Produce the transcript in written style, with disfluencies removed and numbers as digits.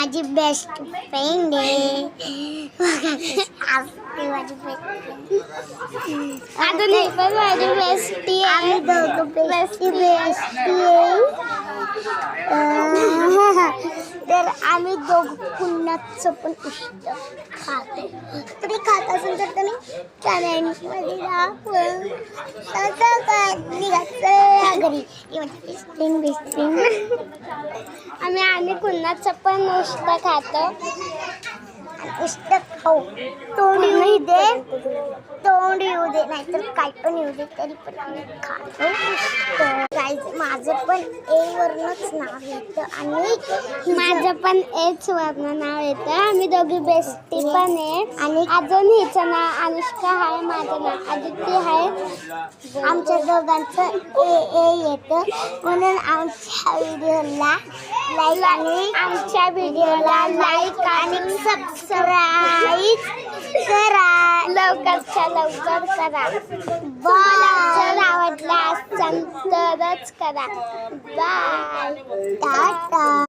माझी best friend आहे. आज ती माझी बेस्ट अजून ही पण माझी बेस्टी आहे. आम्ही दोघं बेस्टी तर आम्ही दोघं पुन्हाचं पण उष्ट खातो. तुम्ही खात असेल तर तुम्ही कमेंटमध्ये दाखवा. निघायचं घरी बेस्ट आम्ही कुणाचं पण उष्ट खातो. उष्ट खाऊ. तोंड येऊ दे नाहीतर काय पण येऊ दे तरी पण आम्ही खातो उष्ट. माझं पण ए वरनच नाव येतं आणि माझं पण एच वरनं नाव येतं. आम्ही दोघी बेस्टी पण आहे. आणि अजून हिचं नाव अनुष्का आहे, माझं नाव आदित्य आहे. आमच्या दोघांचं ए येतं म्हणून आमच्या व्हिडिओला लाईक आणि सबस्क्राईब करा. लवकरच्या लवकर करा. बाय. आवडला असेल तरच करा. बाय. टाटा.